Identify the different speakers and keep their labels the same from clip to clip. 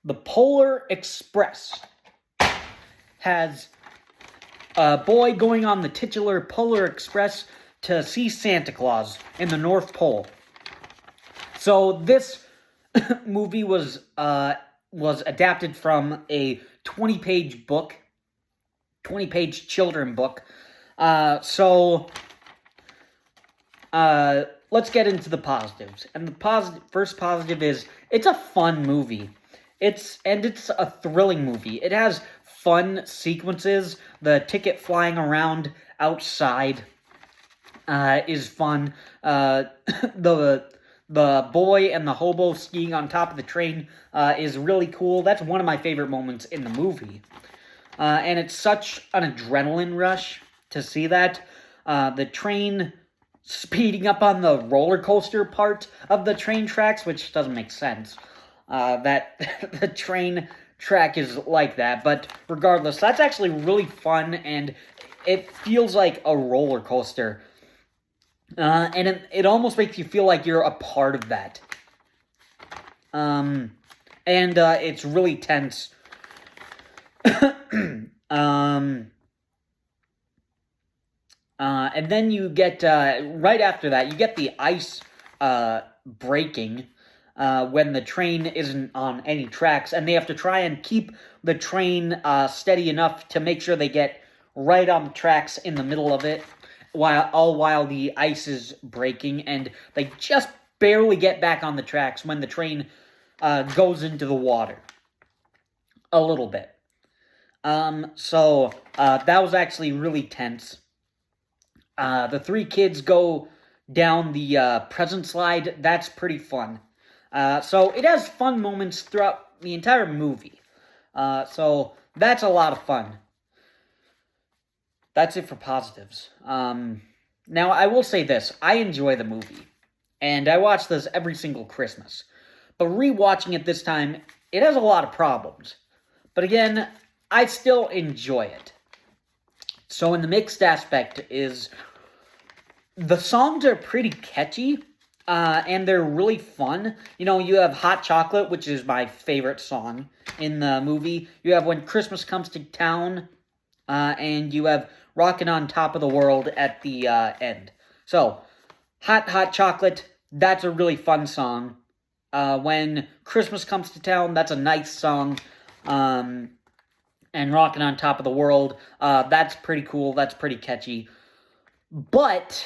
Speaker 1: The Polar Express has a boy going on the titular Polar Express to see Santa Claus in the North Pole. So this movie was adapted from a 20-page book, 20-page children book. So let's get into the positives. And the first positive is it's a fun movie. It's a thrilling movie. It has fun sequences. The ticket flying around outside is fun. The boy and the hobo skiing on top of the train is really cool. That's one of my favorite moments in the movie. And it's such an adrenaline rush to see that. The train speeding up on the roller coaster part of the train tracks, which doesn't make sense. That the train track is like that. But regardless, that's actually really fun, and it feels like a roller coaster. And it almost makes you feel like you're a part of that. And it's really tense. And then you get, right after that, you get the ice breaking when the train isn't on any tracks, and they have to try and keep the train steady enough to make sure they get right on the tracks in the middle of it, while the ice is breaking, and they just barely get back on the tracks when the train goes into the water. A little bit. So that was actually really tense. The three kids go down the present slide. That's pretty fun. So it has fun moments throughout the entire movie. So that's a lot of fun. That's it for positives. Now, I will say this. I enjoy the movie. And I watch this every single Christmas. But rewatching it this time, it has a lot of problems. But again, I still enjoy it. So in the mixed aspect is the songs are pretty catchy, and they're really fun. You know, you have Hot Chocolate, which is my favorite song in the movie. You have When Christmas Comes to Town, and you have Rockin' on Top of the World at the end. So, Hot Chocolate, that's a really fun song. When Christmas Comes to Town, that's a nice song. And Rockin' on Top of the World, that's pretty cool, that's pretty catchy. But,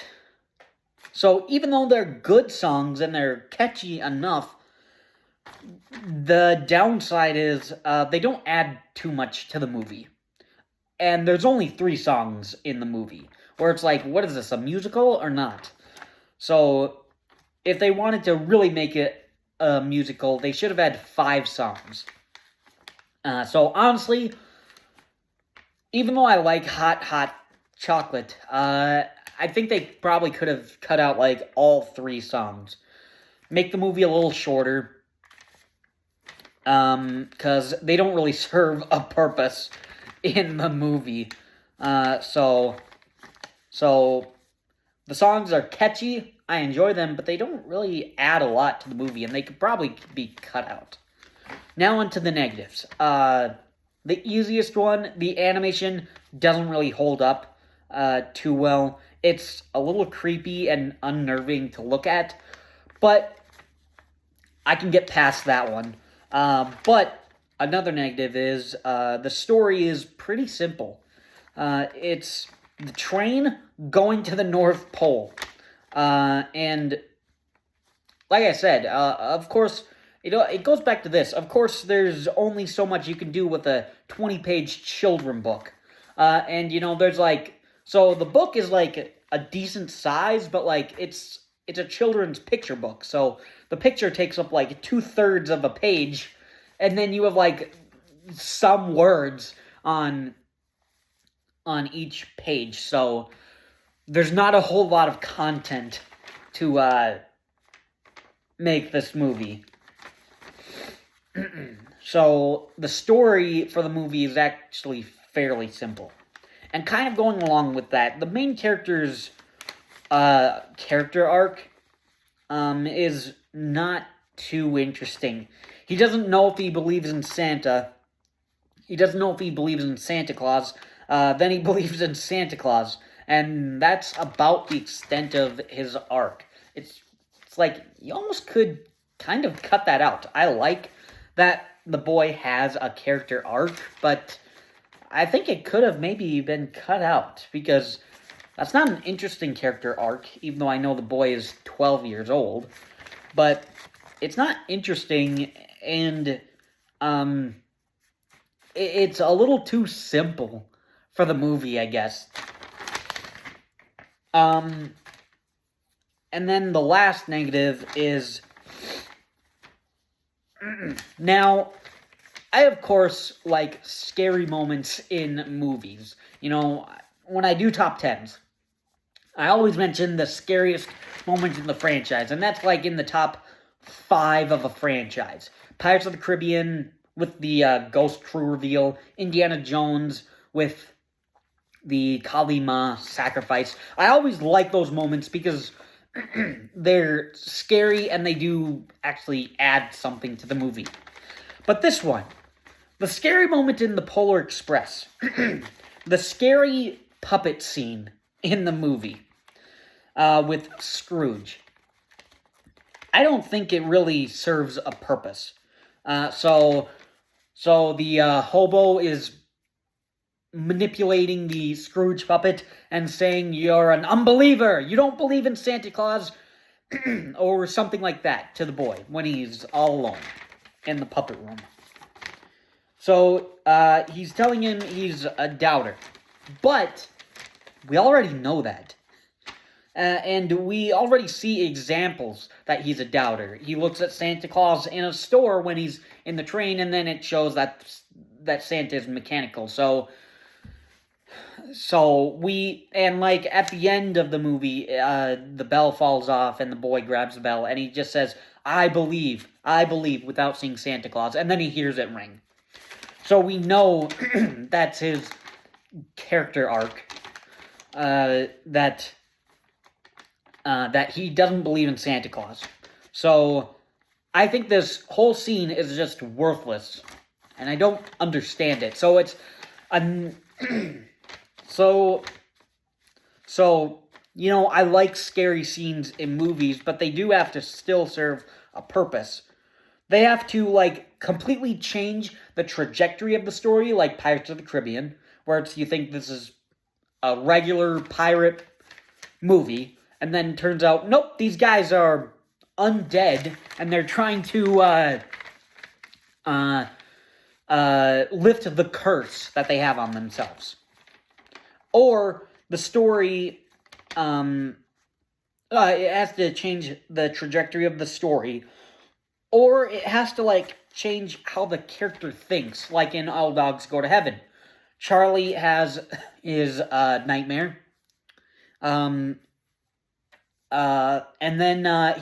Speaker 1: so even though they're good songs and they're catchy enough, the downside is they don't add too much to the movie. And there's only 3 songs in the movie, where it's like, what is this, a musical or not? So, if they wanted to really make it a musical, they should have had 5 songs. So, honestly, even though I like Hot Chocolate, I think they probably could have cut out, like, all 3 songs. Make the movie a little shorter, because they don't really serve a purpose in the movie. So the songs are catchy, I enjoy them, but they don't really add a lot to the movie, and they could probably be cut out. Now onto the negatives. The easiest one, the animation doesn't really hold up too well. It's a little creepy and unnerving to look at, but I can get past that one. But another negative is the story is pretty simple. It's the train going to the North Pole. And like I said, of course, it goes back to this. Of course, there's only so much you can do with a 20-page children book. And, there's so the book is a decent size, but it's a children's picture book. So the picture takes up 2/3 of a page, and then you have some words on each page. So there's not a whole lot of content to make this movie. So the story for the movie is actually fairly simple. And kind of going along with that, the main character's character arc is not too interesting. He doesn't know if he believes in Santa. He doesn't know if he believes in Santa Claus. Then he believes in Santa Claus. And that's about the extent of his arc. It's like, you almost could kind of cut that out. I like that the boy has a character arc, but I think it could have maybe been cut out, because that's not an interesting character arc, even though I know the boy is 12 years old. But it's not interesting, and it's a little too simple for the movie, I guess. And then the last negative is... Now, I, of course, like scary moments in movies. You know, when I do top 10s, I always mention the scariest moments in the franchise, and that's like in the top 5 of a franchise. Pirates of the Caribbean with the Ghost Crew reveal, Indiana Jones with the Kali Ma sacrifice. I always like those moments because they're scary and they do actually add something to the movie. But this one, the scary moment in the Polar Express, the scary puppet scene in the movie with Scrooge, I don't think it really serves a purpose. So the hobo is manipulating the Scrooge puppet and saying, "You're an unbeliever, you don't believe in Santa Claus," or something like that to the boy when he's all alone in the puppet room. So he's telling him he's a doubter. But we already know that. And we already see examples that he's a doubter. He looks at Santa Claus in a store when he's in the train, and then it shows that Santa is mechanical. So we, and like at the end of the movie, the bell falls off and the boy grabs the bell and he just says, I believe, without seeing Santa Claus. And then he hears it ring. So we know that's his character arc, that he doesn't believe in Santa Claus. So I think this whole scene is just worthless, and I don't understand it. So it's so you know, I like scary scenes in movies, but they do have to still serve a purpose. They have to like completely change the trajectory of the story, like Pirates of the Caribbean, where you think this is a regular pirate movie, and then turns out, nope, these guys are undead, and they're trying to lift the curse that they have on themselves. Or the story, it has to change the trajectory of the story, or it has to like change how the character thinks, like in All Dogs Go to Heaven. Charlie has his nightmare, and then I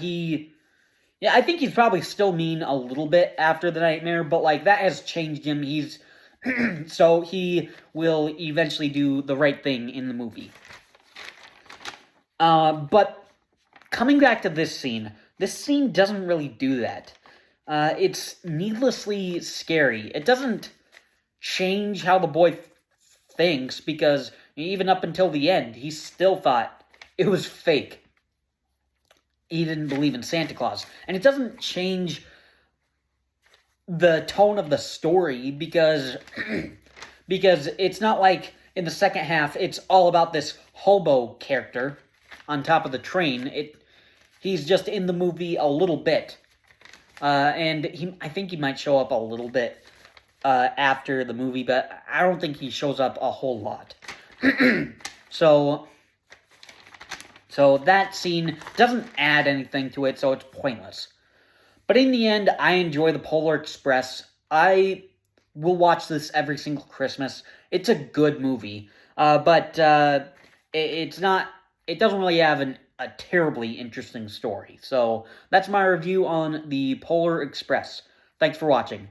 Speaker 1: think he's probably still mean a little bit after the nightmare, but like that has changed him. He's so he will eventually do the right thing in the movie. But coming back to this scene doesn't really do that. It's needlessly scary. It doesn't change how the boy thinks, because even up until the end, he still thought it was fake. He didn't believe in Santa Claus. And it doesn't change the tone of the story, because it's not like in the second half it's all about this hobo character on top of the train. He's just in the movie a little bit. And I think he might show up a little bit after the movie, but I don't think he shows up a whole lot. So that scene doesn't add anything to it, so it's pointless. But in the end, I enjoy the Polar Express. I will watch this every single Christmas. It's a good movie, but it's not. It doesn't really have a terribly interesting story. So that's my review on the Polar Express. Thanks for watching.